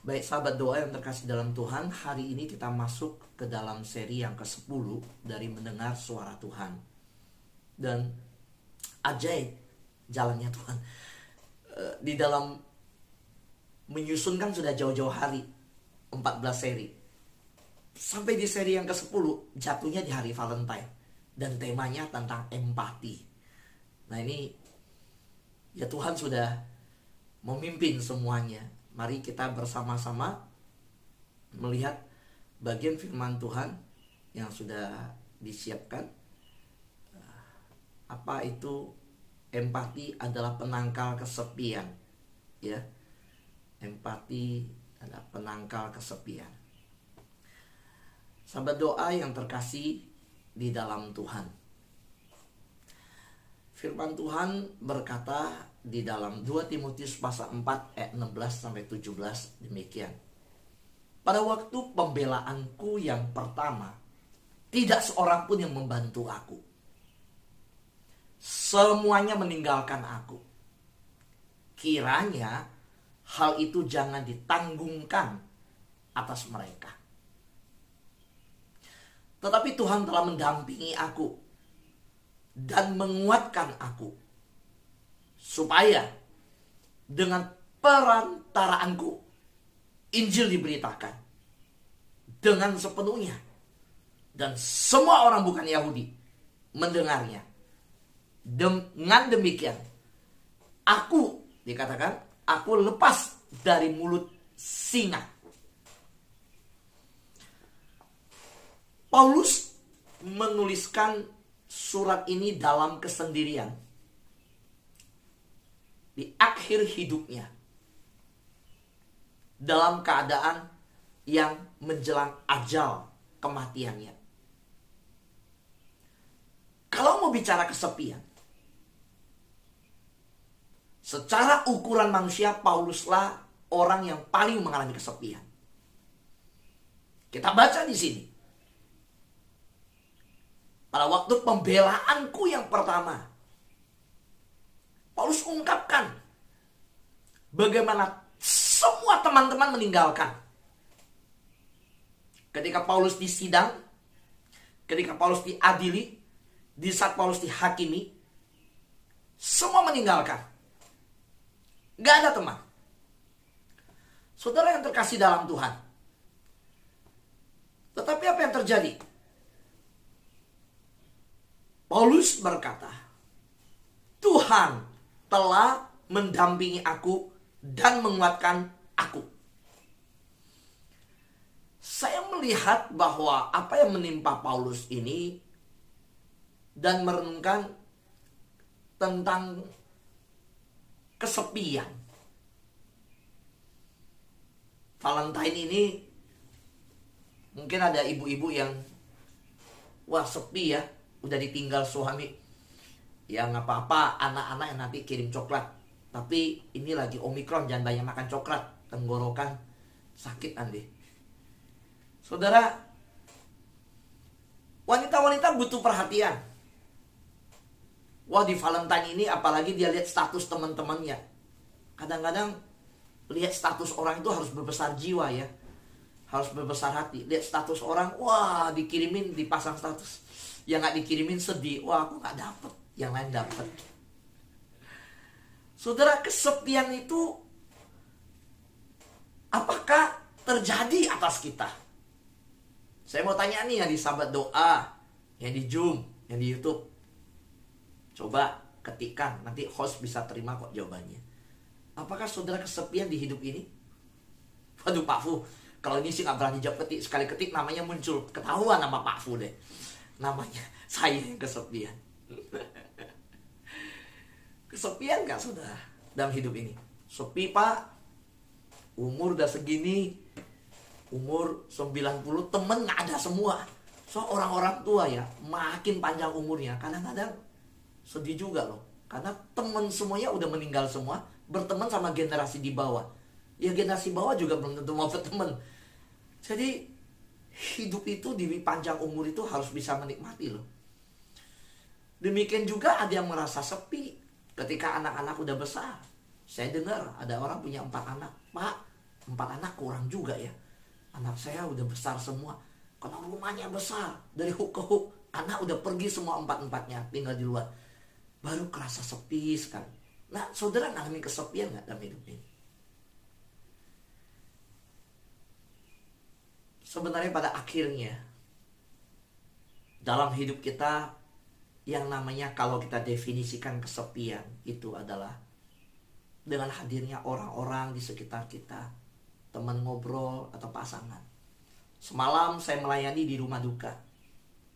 Baik sahabat doa yang terkasih dalam Tuhan, hari ini kita masuk ke dalam seri yang ke-10 dari mendengar suara Tuhan. Dan ajaib jalannya Tuhan. Di dalam menyusunkan sudah jauh-jauh hari 14 seri. Sampai di seri yang ke-10 jatuhnya di hari Valentine. Dan temanya tentang empati. Nah ini ya Tuhan sudah memimpin semuanya. Mari kita bersama-sama melihat bagian firman Tuhan yang sudah disiapkan. Apa itu empati? Adalah penangkal kesepian. Ya, empati adalah penangkal kesepian. Sahabat doa yang terkasih di dalam Tuhan. Firman Tuhan berkata di dalam 2 Timotius pasal 4 ayat 16-17 demikian. Pada waktu pembelaanku yang pertama, tidak seorang pun yang membantu aku. Semuanya meninggalkan aku. Kiranya hal itu jangan ditanggungkan atas mereka. Tetapi Tuhan telah mendampingi aku dan menguatkan aku, supaya dengan perantaraanku Injil diberitakan dengan sepenuhnya, dan semua orang bukan Yahudi mendengarnya. Dengan demikian aku, dikatakan, aku lepas dari mulut singa. Paulus menuliskan surat ini dalam kesendirian di akhir hidupnya, dalam keadaan yang menjelang ajal kematiannya. Kalau mau bicara kesepian, secara ukuran manusia, Pauluslah orang yang paling mengalami kesepian. Kita baca di sini. Pada waktu pembelaanku yang pertama, Paulus ungkapkan bagaimana semua teman-teman meninggalkan. Ketika Paulus disidang, ketika Paulus diadili, di saat Paulus dihakimi, semua meninggalkan. Gak ada teman. Saudara yang terkasih dalam Tuhan. Tetapi apa yang terjadi? Paulus berkata, Tuhan telah mendampingi aku dan menguatkan aku. Saya melihat bahwa apa yang menimpa Paulus ini dan merenungkan tentang kesepian. Valentine ini mungkin ada ibu-ibu yang wah sepi ya, udah ditinggal suami. Ya nggak apa-apa, anak-anak yang nanti kirim coklat. Tapi ini lagi Omikron, jangan banyak makan coklat, tenggorokan sakit nanti. Saudara, wanita-wanita butuh perhatian. Wah di Valentine ini apalagi dia lihat status teman-temannya. Kadang-kadang lihat status orang itu harus berbesar jiwa ya, harus berbesar hati. Lihat status orang, wah dikirimin, dipasang status. Yang gak dikirimin sedih, wah aku gak dapet, yang lain dapet. Saudara, kesepian itu apakah terjadi atas kita? Saya mau tanya nih ya di sahabat doa, yang di Zoom, yang di YouTube. Coba ketikkan, nanti host bisa terima kok jawabannya. Apakah saudara kesepian di hidup ini? Waduh Pak Fu, kalau ini sih gak berani jawab ketik. Sekali ketik namanya muncul, ketahuan nama Pak Fu deh. Namanya saya yang kesepian. Kesepian gak saudara dalam hidup ini? Sepi Pak, umur udah segini, umur 90, temen gak ada semua. So orang-orang tua ya, makin panjang umurnya, kadang-kadang sedih juga loh. Karena temen semuanya udah meninggal semua, berteman sama generasi di bawah. Ya generasi bawah juga belum tentu mau berteman. Jadi hidup itu di panjang umur itu harus bisa menikmati loh. Demikian juga ada yang merasa sepi ketika anak-anak udah besar. Saya dengar ada orang punya 4 anak. Pak, 4 anak kurang juga ya. Anak saya udah besar semua. Kalau rumahnya besar, dari hook ke hook, anak udah pergi semua 4-empatnya, tinggal di luar. Baru kerasa sepi sekali. Nah, saudara ngalamin kesepian gak dalam hidup ini? Sebenarnya pada akhirnya, dalam hidup kita, yang namanya kalau kita definisikan kesepian, itu adalah dengan hadirnya orang-orang di sekitar kita, teman ngobrol atau pasangan. Semalam saya melayani di rumah duka.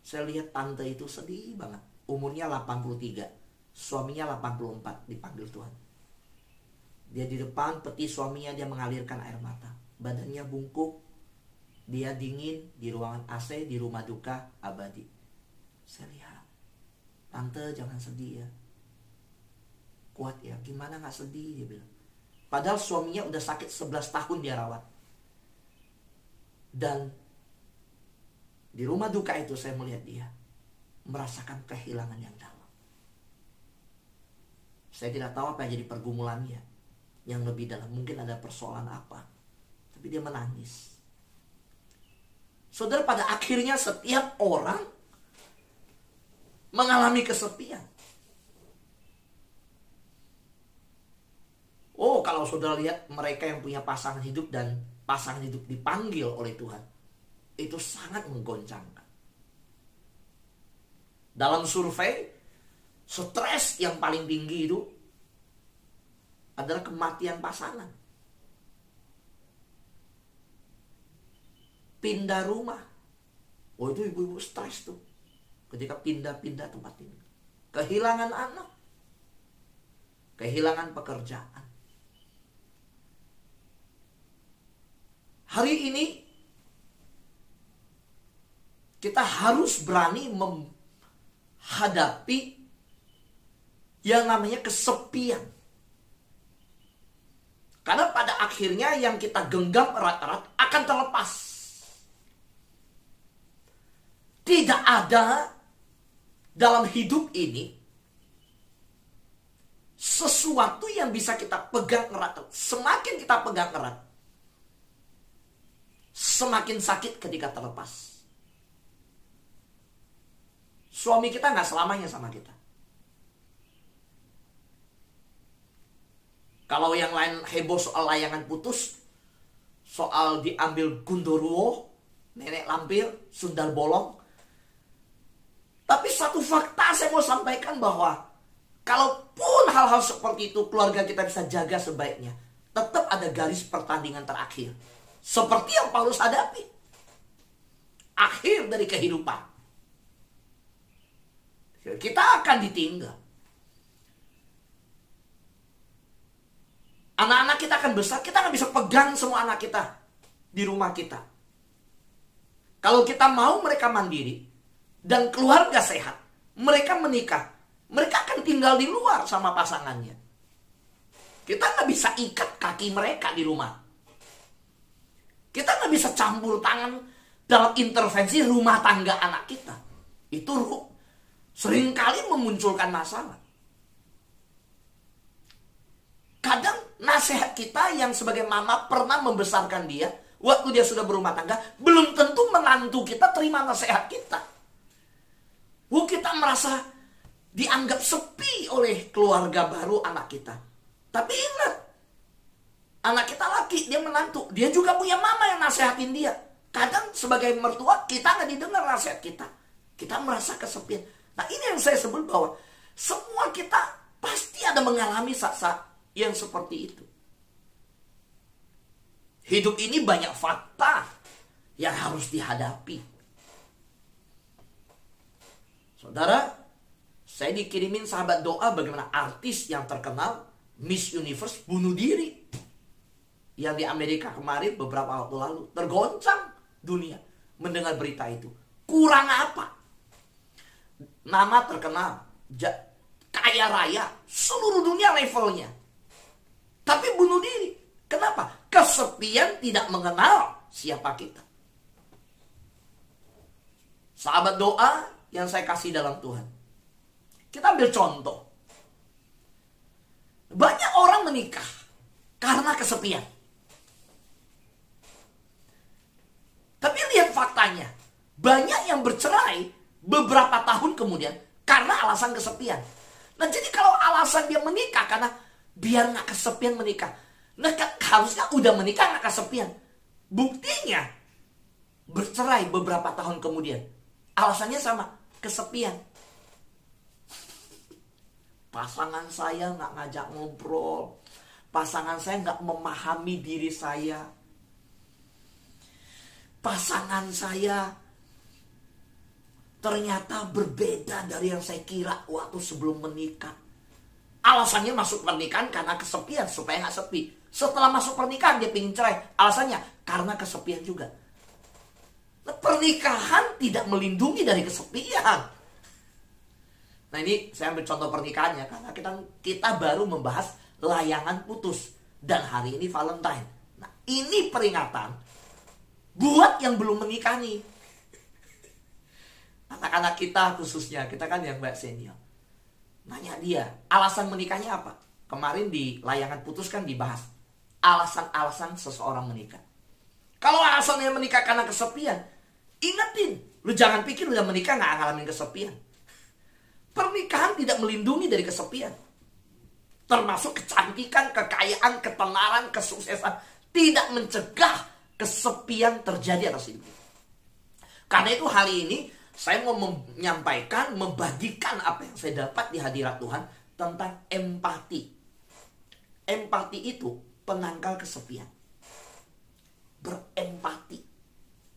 Saya lihat tante itu sedih banget. Umurnya 83. Suaminya 84, dipanggil Tuhan. Dia di depan peti suaminya, dia mengalirkan air mata. Badannya bungkuk. Dia dingin di ruangan AC di rumah duka abadi. Saya lihat, tante jangan sedih ya. Kuat ya, gimana gak sedih, dia bilang. Padahal suaminya udah sakit 11 tahun dia rawat. Dan di rumah duka itu saya melihat dia merasakan kehilangan yang dalam. Saya tidak tahu apa yang jadi pergumulannya yang lebih dalam. Mungkin ada persoalan apa. Tapi dia menangis. Saudara, pada akhirnya setiap orang mengalami kesepian. Oh, kalau saudara lihat mereka yang punya pasangan hidup dan pasangan hidup dipanggil oleh Tuhan, itu sangat menggoncangkan. Dalam survei, stres yang paling tinggi itu adalah kematian pasangan. Pindah rumah. Oh, itu ibu-ibu stres tuh. Ketika pindah-pindah tempat tinggal. Kehilangan anak. Kehilangan pekerjaan. Hari ini kita harus berani menghadapi yang namanya kesepian. Karena pada akhirnya yang kita genggam erat-erat akan terlepas. Tidak ada dalam hidup ini sesuatu yang bisa kita pegang erat. Semakin kita pegang erat, semakin sakit ketika terlepas. Suami kita gak selamanya sama kita. Kalau yang lain heboh soal layangan putus, soal diambil Gundurwo, nenek lampir, sundal bolong. Tapi satu fakta saya mau sampaikan bahwa kalaupun hal-hal seperti itu keluarga kita bisa jaga sebaiknya, tetap ada garis pertandingan terakhir. Seperti yang Paulus hadapi. Akhir dari kehidupan. Kita akan ditinggal. Anak-anak kita akan besar, kita nggak bisa pegang semua anak kita di rumah kita. Kalau kita mau mereka mandiri dan keluarga sehat, mereka menikah, mereka akan tinggal di luar sama pasangannya. Kita nggak bisa ikat kaki mereka di rumah. Kita nggak bisa campur tangan dalam intervensi rumah tangga anak kita. Itu seringkali memunculkan masalah. Kadang nasihat kita yang sebagai mama pernah membesarkan dia, waktu dia sudah berumah tangga, belum tentu menantu kita terima nasihat kita. Kita merasa dianggap sepi oleh keluarga baru anak kita. Tapi ingat, anak kita laki, dia menantu, dia juga punya mama yang nasihatin dia. Kadang sebagai mertua kita nggak didengar nasihat kita. Kita merasa kesepian. Nah, ini yang saya sebut bahwa semua kita pasti ada mengalami saat-saat yang seperti itu. Hidup ini banyak fakta yang harus dihadapi. Saudara, saya dikirimin sahabat doa bagaimana artis yang terkenal Miss Universe bunuh diri. Yang di Amerika kemarin beberapa waktu lalu. Tergoncang dunia mendengar berita itu. Kurang apa? Nama terkenal, kaya raya, seluruh dunia levelnya. Tapi bunuh diri. Kenapa? Kesepian tidak mengenal siapa kita. Sahabat doa yang saya kasih dalam Tuhan. Kita ambil contoh. Banyak orang menikah karena kesepian. Makanya banyak yang bercerai beberapa tahun kemudian karena alasan kesepian. Nah jadi kalau alasan dia menikah karena biar gak kesepian menikah. Nah kan harusnya udah menikah gak kesepian. Buktinya bercerai beberapa tahun kemudian. Alasannya sama, kesepian. Pasangan saya gak ngajak ngobrol. Pasangan saya gak memahami diri saya. Pasangan saya ternyata berbeda dari yang saya kira waktu sebelum menikah. Alasannya masuk pernikahan karena kesepian, supaya gak sepi. Setelah masuk pernikahan dia pengen cerai. Alasannya karena kesepian juga. Nah, pernikahan tidak melindungi dari kesepian. Nah ini saya ambil contoh pernikahannya karena kita baru membahas layangan putus. Dan hari ini Valentine. Nah ini peringatan buat yang belum menikah nih. Anak-anak kita khususnya, kita kan yang mbak senior. Nanya dia, alasan menikahnya apa? Kemarin di layangan putus kan dibahas alasan-alasan seseorang menikah. Kalau alasannya menikah karena kesepian, ingetin, lu jangan pikir udah menikah gak ngalamin kesepian. Pernikahan tidak melindungi dari kesepian. Termasuk kecantikan, kekayaan, ketenaran, kesuksesan. Tidak mencegah kesepian terjadi atas hidup. Karena itu hari ini saya mau menyampaikan, membagikan apa yang saya dapat di hadirat Tuhan tentang empati. Empati itu penangkal kesepian. Berempati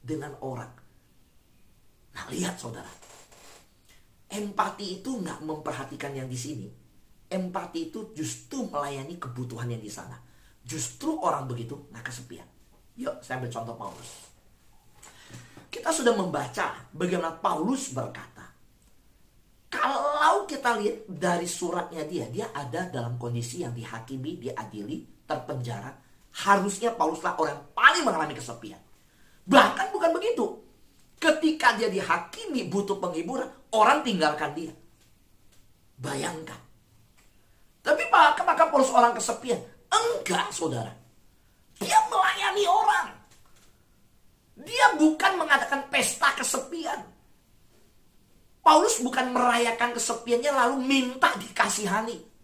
dengan orang. Nah lihat saudara, empati itu nggak memperhatikan yang di sini. Empati itu justru melayani kebutuhan yang di sana. Justru orang begitu nggak kesepian. Yuk saya ambil contoh Paulus. Kita sudah membaca bagaimana Paulus berkata, kalau kita lihat dari suratnya dia ada dalam kondisi yang dihakimi, diadili, terpenjara. Harusnya Pauluslah orang yang paling mengalami kesepian. Bahkan bukan begitu. Ketika dia dihakimi butuh penghiburan, orang tinggalkan dia. Bayangkan. Tapi maka Paulus orang kesepian? Enggak saudara. Dia melayani orang. Dia bukan mengadakan pesta kesepian. Paulus bukan merayakan kesepiannya lalu minta dikasihani.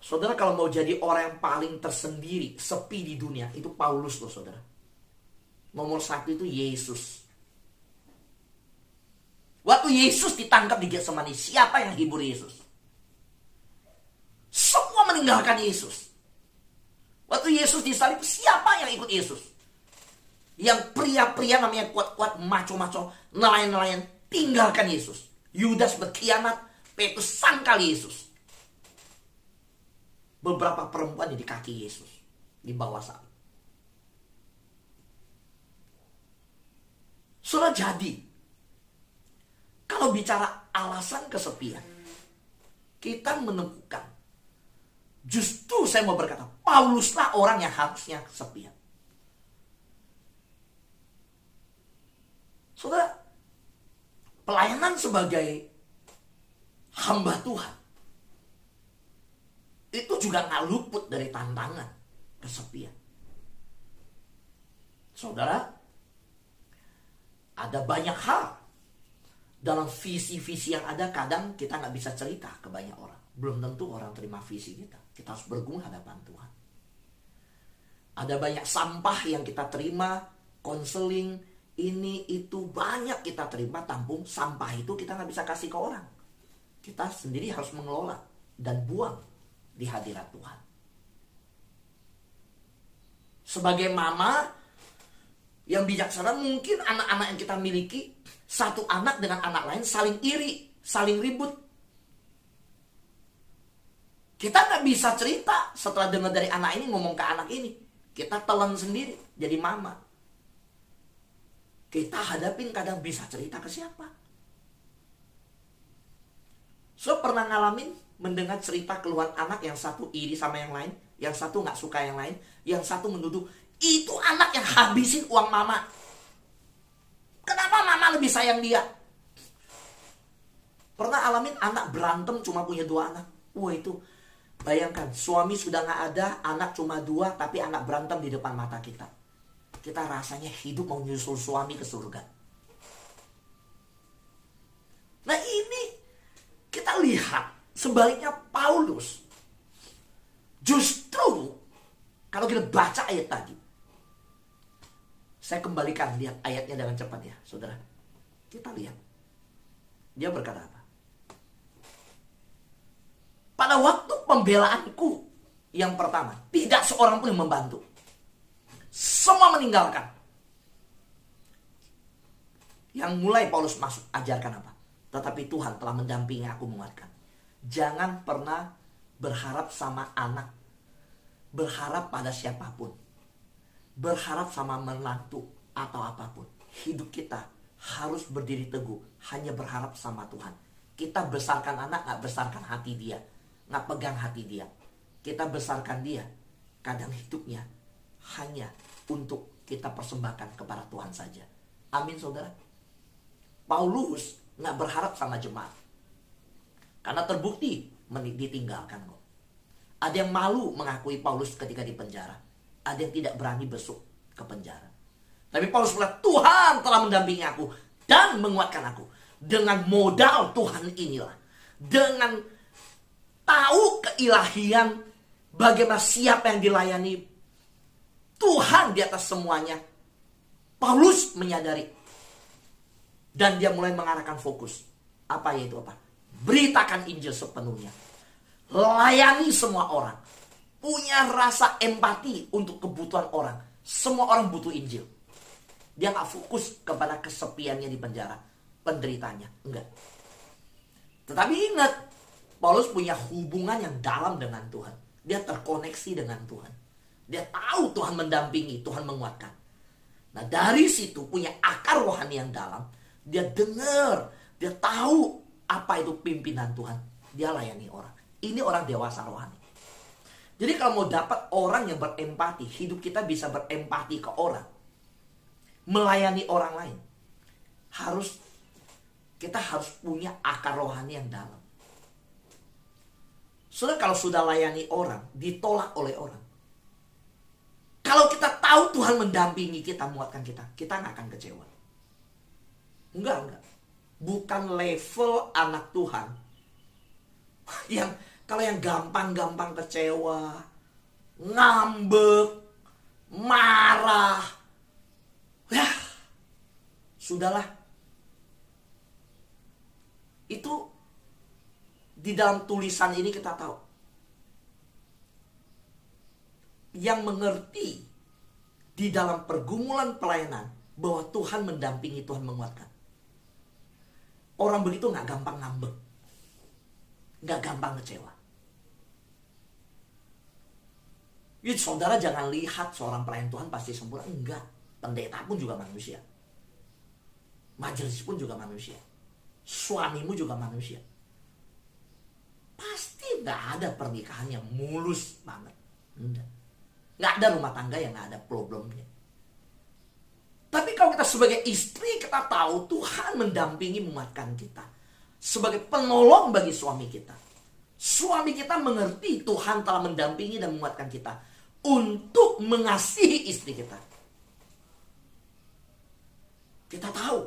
Saudara kalau mau jadi orang yang paling tersendiri, sepi di dunia, itu Paulus loh saudara. Nomor satu itu Yesus. Waktu Yesus ditangkap di Getsemani, siapa yang hibur Yesus? Semua meninggalkan Yesus. Waktu Yesus disalib, siapa yang ikut Yesus? Yang pria-pria namanya kuat-kuat, maco-maco, nelayan-nelayan, tinggalkan Yesus. Yudas berkhianat, Petrus sangkal Yesus. Beberapa perempuan di kaki Yesus, di bawah salib. Sudah jadi, kalau bicara alasan kesepian, kita menemukan, justru saya mau berkata, Pauluslah orang yang harusnya kesepian. Saudara, pelayanan sebagai hamba Tuhan itu juga gak luput dari tantangan kesepian. Saudara, ada banyak hal dalam visi-visi yang ada, kadang kita gak bisa cerita ke banyak orang. Belum tentu orang terima visi kita. Kita harus bergumul hadapan Tuhan. Ada banyak sampah yang kita terima, konseling, ini itu banyak kita terima, tampung. Sampah itu kita gak bisa kasih ke orang. Kita sendiri harus mengelola dan buang di hadirat Tuhan. Sebagai mama yang bijaksana, mungkin anak-anak yang kita miliki, satu anak dengan anak lain saling iri, saling ribut. Kita gak bisa cerita setelah dengar dari anak ini ngomong ke anak ini. Kita telan sendiri jadi mama. Kita hadapin kadang bisa cerita ke siapa. So pernah ngalamin mendengar cerita keluhan anak yang satu iri sama yang lain, yang satu gak suka yang lain, yang satu menuduh itu anak yang habisin uang mama. Kenapa mama lebih sayang dia? Pernah alamin anak berantem cuma punya 2 anak. Wah itu, bayangkan suami sudah gak ada, anak cuma 2, tapi anak berantem di depan mata kita. kita rasanya hidup mau nyusul suami ke surga. Nah ini kita lihat sebaliknya Paulus. Justru kalau kita baca ayat tadi, saya kembalikan lihat ayatnya dengan cepat ya saudara. Kita lihat dia berkata apa? Pada waktu pembelaanku yang pertama, tidak seorang pun yang membantu. Semua meninggalkan. Yang mulai Paulus masuk, ajarkan apa? Tetapi Tuhan telah mendampingi aku, menguatkan. Jangan pernah berharap sama anak, berharap pada siapapun, berharap sama menantu atau apapun. Hidup kita harus berdiri teguh, hanya berharap sama Tuhan. Kita besarkan anak, gak besarkan hati dia, gak pegang hati dia. Kita besarkan dia, kadang hidupnya hanya untuk kita persembahkan kepada Tuhan saja. Amin saudara. Paulus gak berharap sama jemaat, karena terbukti ditinggalkan kok. Ada yang malu mengakui Paulus ketika di penjara, ada yang tidak berani besuk ke penjara. Tapi Paulus bilang, Tuhan telah mendampingi aku dan menguatkan aku. Dengan modal Tuhan inilah, dengan tahu keilahian, bagaimana siapa yang dilayani Tuhan di atas semuanya, Paulus menyadari. Dan dia mulai mengarahkan fokus. Apa yaitu apa? Beritakan Injil sepenuhnya. Layani semua orang. Punya rasa empati untuk kebutuhan orang. Semua orang butuh Injil. Dia gak fokus kepada kesepiannya di penjara, penderitanya. Enggak. Tetapi ingat, Paulus punya hubungan yang dalam dengan Tuhan. Dia terkoneksi dengan Tuhan. Dia tahu Tuhan mendampingi, Tuhan menguatkan. Nah dari situ punya akar rohani yang dalam. Dia dengar, dia tahu apa itu pimpinan Tuhan. Dia layani orang. Ini orang dewasa rohani. Jadi kalau mau dapat orang yang berempati, hidup kita bisa berempati ke orang, melayani orang lain, kita harus punya akar rohani yang dalam. Kalau sudah layani orang, ditolak oleh orang, kalau kita tahu Tuhan mendampingi kita, menguatkan kita nggak akan kecewa. Enggak. Bukan level anak Tuhan yang kalau yang gampang-gampang kecewa, ngambek, marah, ya sudahlah. Itu di dalam tulisan ini kita tahu, yang mengerti di dalam pergumulan pelayanan bahwa Tuhan mendampingi, Tuhan menguatkan. Orang begitu gak gampang ngambek, gak gampang kecewa. Jadi saudara jangan lihat seorang pelayan Tuhan pasti sempurna. Enggak. Pendeta pun juga manusia, majelis pun juga manusia, suamimu juga manusia. Pasti gak ada pernikahan yang mulus banget. Enggak. Gak ada rumah tangga yang gak ada problemnya. Tapi kalau kita sebagai istri, kita tahu Tuhan mendampingi, menguatkan kita. Sebagai penolong bagi suami kita. Suami kita mengerti Tuhan telah mendampingi dan menguatkan kita untuk mengasihi istri kita. Kita tahu,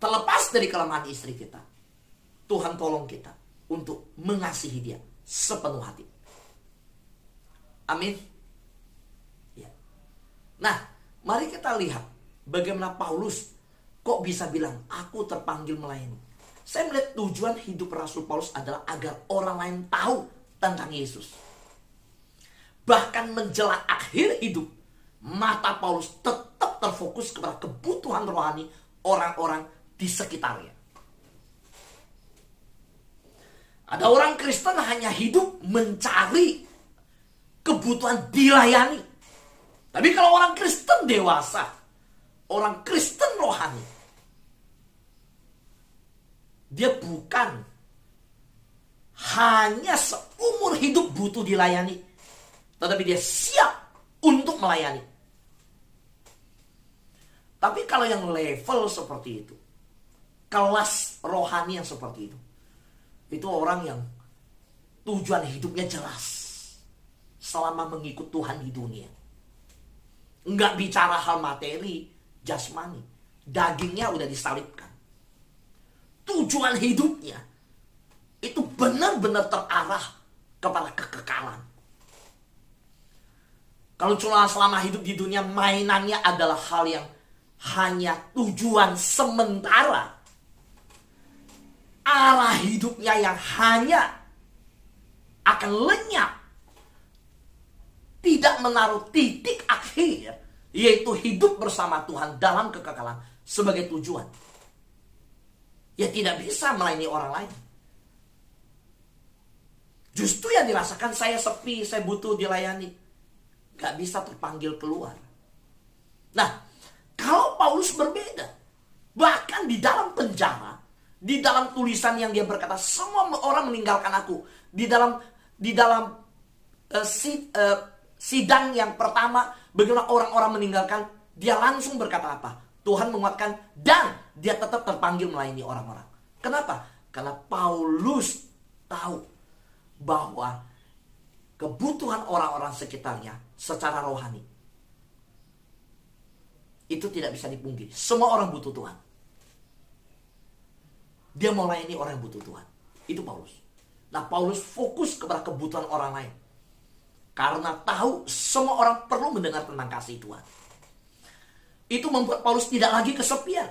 terlepas dari kelemahan istri kita, Tuhan tolong kita untuk mengasihi dia sepenuh hati. Amin. Ya. Nah, mari kita lihat bagaimana Paulus kok bisa bilang, aku terpanggil melayani. Saya melihat tujuan hidup Rasul Paulus adalah agar orang lain tahu tentang Yesus. Bahkan menjelang akhir hidup, mata Paulus tetap terfokus kepada kebutuhan rohani orang-orang di sekitarnya. Ada orang Kristen hanya hidup mencari kebutuhan dilayani. Tapi kalau orang Kristen dewasa, orang Kristen rohani, dia bukan hanya seumur hidup butuh dilayani, tetapi dia siap untuk melayani. Tapi kalau yang level seperti itu, kelas rohani yang seperti itu orang yang tujuan hidupnya jelas selama mengikut Tuhan di dunia. Nggak bicara hal materi, jasmani. Dagingnya udah disalibkan. Tujuan hidupnya itu benar-benar terarah kepada kekekalan. Kalau cuma selama hidup di dunia mainannya adalah hal yang hanya tujuan sementara, arah hidupnya yang hanya akan lenyap, tidak menaruh titik akhir, yaitu hidup bersama Tuhan dalam kekekalan sebagai tujuan, ya tidak bisa melayani orang lain. Justru yang dirasakan, saya sepi, saya butuh dilayani, gak bisa terpanggil keluar. Nah, kalau Paulus berbeda, bahkan di dalam penjara, di dalam tulisan yang dia berkata, semua orang meninggalkan aku. Di dalam sidang yang pertama, bagaimana orang-orang meninggalkan, dia langsung berkata apa? Tuhan menguatkan dan dia tetap terpanggil melayani orang-orang. Kenapa? Karena Paulus tahu bahwa kebutuhan orang-orang sekitarnya secara rohani itu tidak bisa dipungkiri. Semua orang butuh Tuhan. Dia mau layani orang yang butuh Tuhan. Itu Paulus. Nah, Paulus fokus kepada kebutuhan orang lain. Karena tahu semua orang perlu mendengar tentang kasih Tuhan. Itu membuat Paulus tidak lagi kesepian.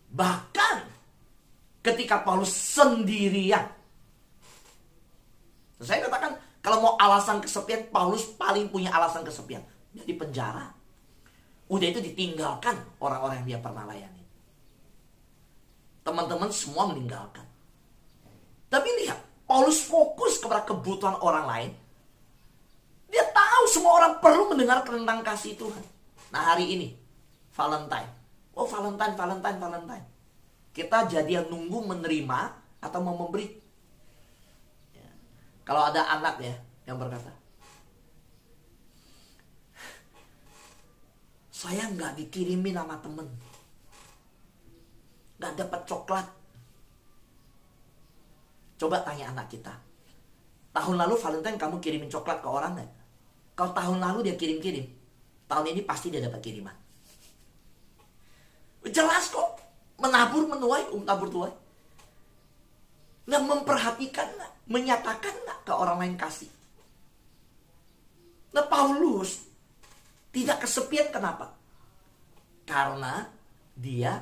Bahkan ketika Paulus sendirian. Saya katakan, kalau mau alasan kesepian, Paulus paling punya alasan kesepian. Dia di penjara. Udah itu ditinggalkan orang-orang yang dia pernah layani. Teman-teman semua meninggalkan. Tapi lihat, Paulus fokus kepada kebutuhan orang lain. Dia tahu semua orang perlu mendengar tentang kasih Tuhan. Nah, hari ini, Valentine. Oh, Valentine. Kita jadi yang nunggu menerima atau mau memberi. Kalau ada anak ya yang berkata, saya nggak dikirimin sama temen, nggak dapat coklat. Coba tanya anak kita, tahun lalu Valentine kamu kirimin coklat ke orang nggak? Kalau tahun lalu dia kirim-kirim, tahun ini pasti dia dapat kiriman. Jelas kok, menabur menuai, tabur tuai. Nah, memperhatikan nggak? Menyatakan nggak ke orang lain kasih? Nah, Paulus tidak kesepian. Kenapa? Karena dia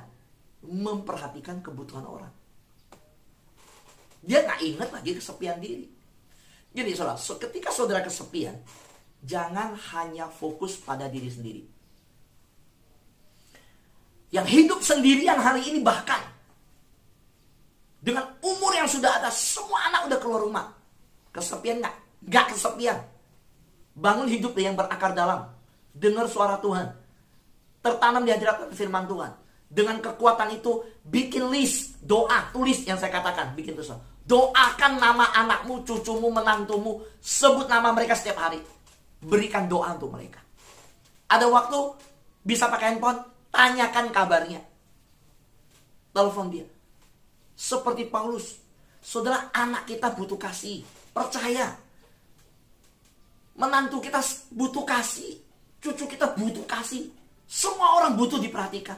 memperhatikan kebutuhan orang. Dia nggak ingat lagi kesepian diri. Jadi saudara, ketika saudara kesepian, jangan hanya fokus pada diri sendiri. Yang hidup sendirian hari ini, bahkan dengan umur yang sudah ada, semua anak udah keluar rumah. Kesepian nggak? Nggak kesepian. Bangun hidup yang berakar dalam. Dengar suara Tuhan. Tertanam di hadirat firman Tuhan. Dengan kekuatan itu, bikin list doa, tulis yang saya katakan, bikin tulis. Doakan nama anakmu, cucumu, menantumu, sebut nama mereka setiap hari. Berikan doa untuk mereka. Ada waktu, bisa pakai handphone, tanyakan kabarnya. Telepon dia. Seperti Paulus, saudara, anak kita butuh kasih, percaya. Menantu kita butuh kasih, cucu kita butuh kasih. Semua orang butuh diperhatikan.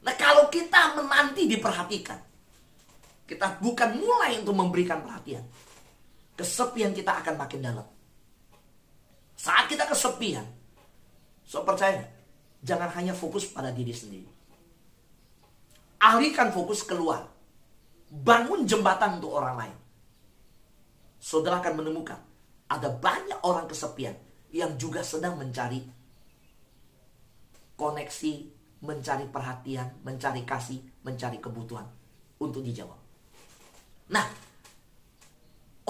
Nah, kalau kita menanti diperhatikan, kita bukan mulai untuk memberikan perhatian, kesepian kita akan makin dalam. Saat kita kesepian, so percaya, jangan hanya fokus pada diri sendiri. Alihkan fokus keluar. Bangun jembatan untuk orang lain. Saudara akan menemukan ada banyak orang kesepian yang juga sedang mencari koneksi, mencari perhatian, mencari kasih, mencari kebutuhan untuk dijawab. Nah,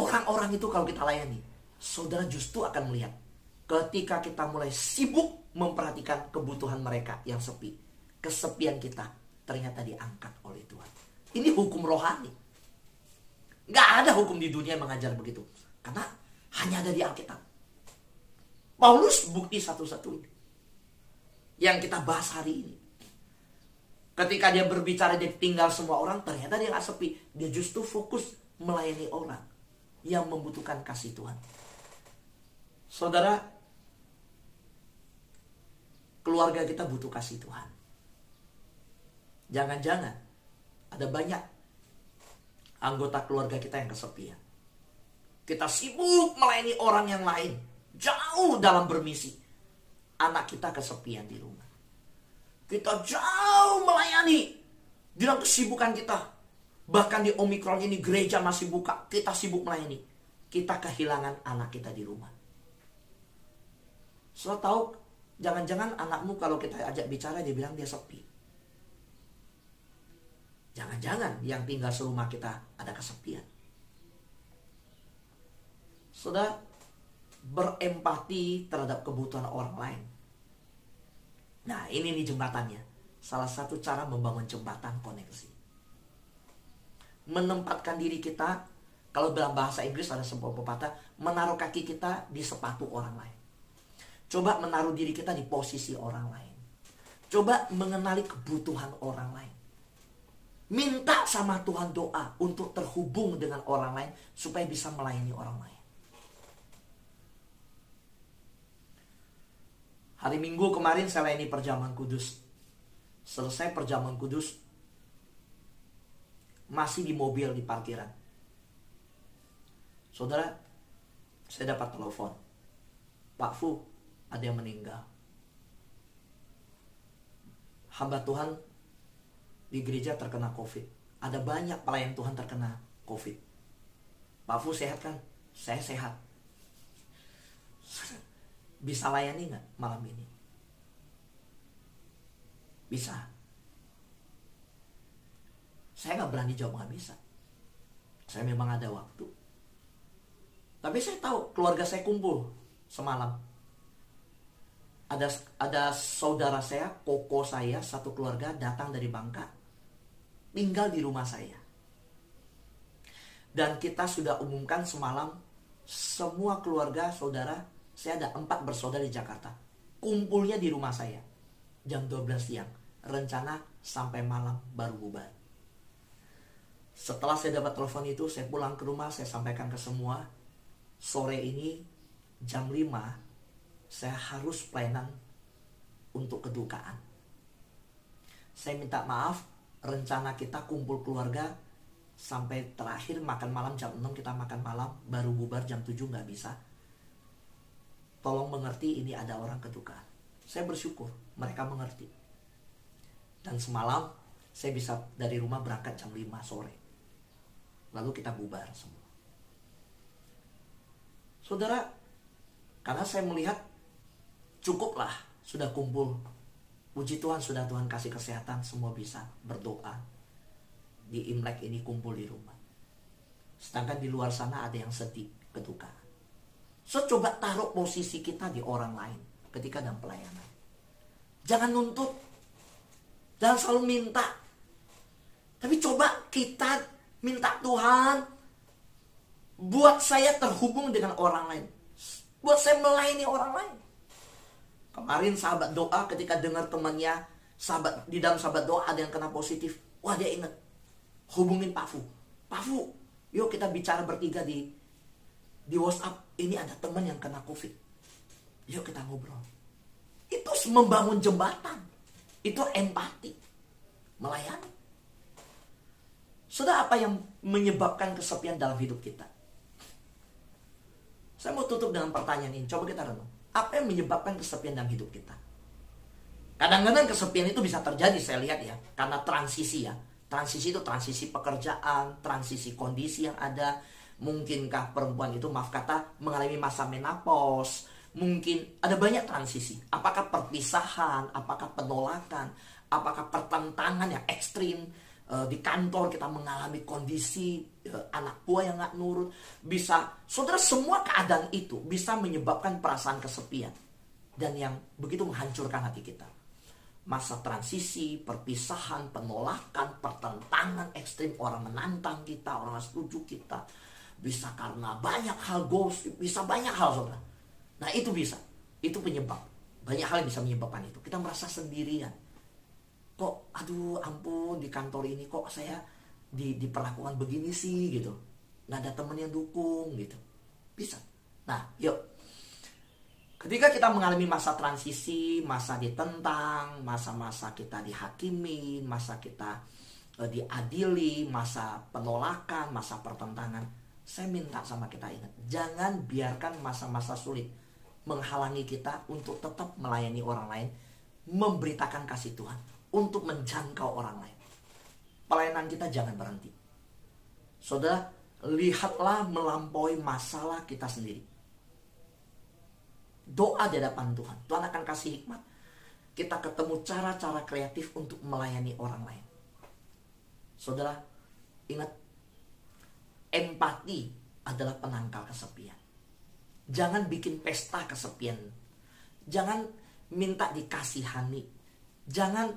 orang-orang itu kalau kita layani, saudara justru akan melihat ketika kita mulai sibuk memperhatikan kebutuhan mereka yang sepi, kesepian kita ternyata diangkat oleh Tuhan. Ini hukum rohani. Gak ada hukum di dunia yang mengajar begitu. Karena hanya ada di Alkitab. Paulus bukti satu-satunya yang kita bahas hari ini. Ketika dia berbicara, dia tinggal semua orang, ternyata dia gak sepi. Dia justru fokus melayani orang yang membutuhkan kasih Tuhan. Saudara, keluarga kita butuh kasih Tuhan. Jangan-jangan ada banyak anggota keluarga kita yang kesepian. Kita sibuk melayani orang yang lain, jauh dalam bermisi. Anak kita kesepian di rumah. Kita jauh melayani dalam kesibukan kita. Bahkan di Omikron ini gereja masih buka, kita sibuk melayani. Kita kehilangan anak kita di rumah. So tahu, jangan-jangan anakmu kalau kita ajak bicara dia bilang dia sepi. Jangan-jangan yang tinggal serumah kita ada kesepian. Sudah berempati terhadap kebutuhan orang lain. Nah, ini nih jembatannya. Salah satu cara membangun jembatan koneksi. Menempatkan diri kita, kalau dalam bahasa Inggris ada sebuah pepatah, menaruh kaki kita di sepatu orang lain. Coba menaruh diri kita di posisi orang lain. Coba mengenali kebutuhan orang lain. Minta sama Tuhan doa untuk terhubung dengan orang lain supaya bisa melayani orang lain. Hari Minggu kemarin saya layani perjamuan kudus. Selesai perjamuan kudus, masih di mobil di parkiran. Saudara, saya dapat telepon. Pak Fu, ada yang meninggal. Hamba Tuhan di gereja terkena COVID. Ada banyak pelayan Tuhan terkena COVID. Pak Fu sehat kan? Saya sehat. Bisa layani nggak malam ini? Bisa. Saya nggak berani jawab nggak bisa. Saya memang ada waktu. Tapi saya tahu keluarga saya kumpul semalam. Ada saudara saya, koko saya, satu keluarga datang dari Bangka, tinggal di rumah saya. Dan kita sudah umumkan semalam, semua keluarga saudara, saya ada 4 bersaudara di Jakarta, kumpulnya di rumah saya jam 12 siang. Rencana sampai malam baru bubar. Setelah saya dapat telepon itu, saya pulang ke rumah, saya sampaikan ke semua, sore ini jam 5 saya harus pelayanan untuk kedukaan. Saya minta maaf, rencana kita kumpul keluarga sampai terakhir makan malam jam 6 kita makan malam, baru bubar jam 7 nggak bisa. Tolong mengerti, ini ada orang kedukaan. Saya bersyukur mereka mengerti. Dan semalam saya bisa dari rumah berangkat jam 5 sore. Lalu kita bubar semua. Saudara, karena saya melihat cukuplah sudah kumpul. Puji Tuhan sudah Tuhan kasih kesehatan, semua bisa berdoa. Di Imlek ini kumpul di rumah. Sedangkan di luar sana ada yang sedih, kedukaan. So coba taruh posisi kita di orang lain ketika dalam pelayanan. Jangan nuntut. Jangan selalu minta. Tapi coba kita minta Tuhan, buat saya terhubung dengan orang lain. Buat saya melayani orang lain. Kemarin sahabat doa ketika dengar temannya, sahabat di dalam sahabat doa ada yang kena positif. Wah, dia ingat. Hubungin Pak Fu. Pak Fu, yuk kita bicara bertiga di WhatsApp. Ini ada teman yang kena COVID. Yuk kita ngobrol. Itu membangun jembatan. Itu empati. Melayani. Sudah, apa yang menyebabkan kesepian dalam hidup kita? Saya mau tutup dengan pertanyaan ini. Coba kita renung. Apa yang menyebabkan kesepian dalam hidup kita? Kadang-kadang kesepian itu bisa terjadi, saya lihat ya. Karena transisi ya. Transisi itu transisi pekerjaan, transisi kondisi yang ada. Mungkinkah perempuan itu, maaf kata, mengalami masa menopause. Mungkin ada banyak transisi. Apakah perpisahan, apakah penolakan, apakah pertentangan yang ekstrim. Di kantor kita mengalami kondisi anak buah yang gak nurut. Bisa, saudara, semua keadaan itu bisa menyebabkan perasaan kesepian. Dan yang begitu menghancurkan hati kita. Masa transisi, perpisahan, penolakan, pertentangan ekstrim. Orang menantang kita, orang gak setuju kita. Bisa karena banyak hal, bisa banyak hal, saudara. Nah itu bisa, itu penyebab. Banyak hal yang bisa menyebabkan itu. Kita merasa sendirian. Kok aduh ampun, di kantor ini kok saya diperlakukan begini sih gitu. Nggak ada temen yang dukung gitu. Bisa. Nah yuk, Ketika kita mengalami masa transisi, masa ditentang, masa-masa kita dihakimi, masa kita diadili, masa penolakan, masa pertentangan, saya minta sama kita ingat, jangan biarkan masa-masa sulit menghalangi kita untuk tetap melayani orang lain, memberitakan kasih Tuhan, untuk menjangkau orang lain. Pelayanan kita jangan berhenti. Saudara, lihatlah melampaui masalah kita sendiri. Doa di hadapan Tuhan. Tuhan akan kasih hikmat. Kita ketemu cara-cara kreatif untuk melayani orang lain. Saudara, ingat, empati adalah penangkal kesepian. Jangan bikin pesta kesepian. Jangan minta dikasihani. Jangan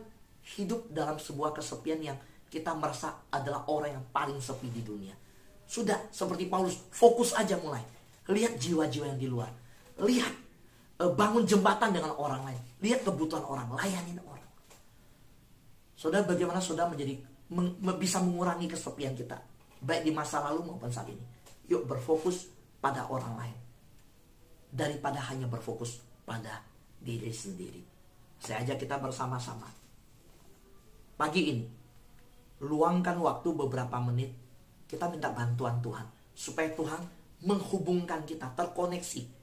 hidup dalam sebuah kesepian yang kita merasa adalah orang yang paling sepi di dunia. Sudah, seperti Paulus, fokus aja mulai. Lihat jiwa-jiwa yang di luar. Lihat, bangun jembatan dengan orang lain. Lihat kebutuhan orang, layanin orang. Saudara, bagaimana saudara bisa mengurangi kesepian kita, baik di masa lalu maupun saat ini. Yuk berfokus pada orang lain, daripada hanya berfokus pada diri sendiri. Saya ajak kita bersama-sama pagi ini, luangkan waktu beberapa menit, kita minta bantuan Tuhan, supaya Tuhan menghubungkan kita, terkoneksi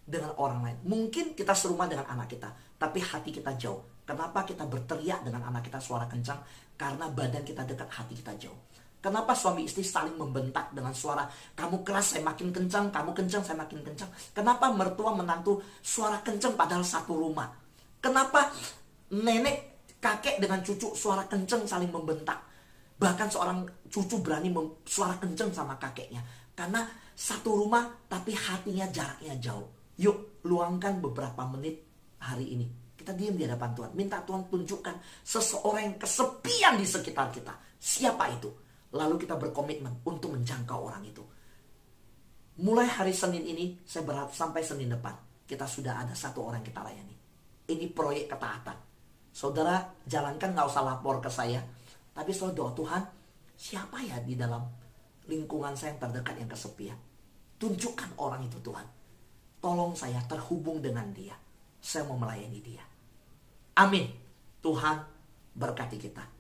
dengan orang lain. Mungkin kita serumah dengan anak kita, tapi hati kita jauh. Kenapa kita berteriak dengan anak kita suara kencang? Karena badan kita dekat, hati kita jauh. Kenapa suami istri saling membentak dengan suara, kamu keras saya makin kencang, kamu kencang saya makin kencang? Kenapa mertua menantu suara kencang padahal satu rumah? Kenapa nenek, kakek dengan cucu suara kencang saling membentak? Bahkan seorang cucu berani suara kencang sama kakeknya. Karena satu rumah tapi hatinya jaraknya jauh. Yuk, luangkan beberapa menit hari ini. Kita diam di hadapan Tuhan. Minta Tuhan tunjukkan seseorang yang kesepian di sekitar kita. Siapa itu? Lalu kita berkomitmen untuk menjangkau orang itu. Mulai hari Senin ini, saya berharap sampai Senin depan, kita sudah ada satu orang yang kita layani. Ini proyek ketaatan. Saudara, jalankan, gak usah lapor ke saya. Tapi saudara doa, Tuhan, siapa ya di dalam lingkungan saya yang terdekat yang kesepian? Tunjukkan orang itu Tuhan. Tolong saya terhubung dengan dia. Saya mau melayani dia. Amin. Tuhan berkati kita.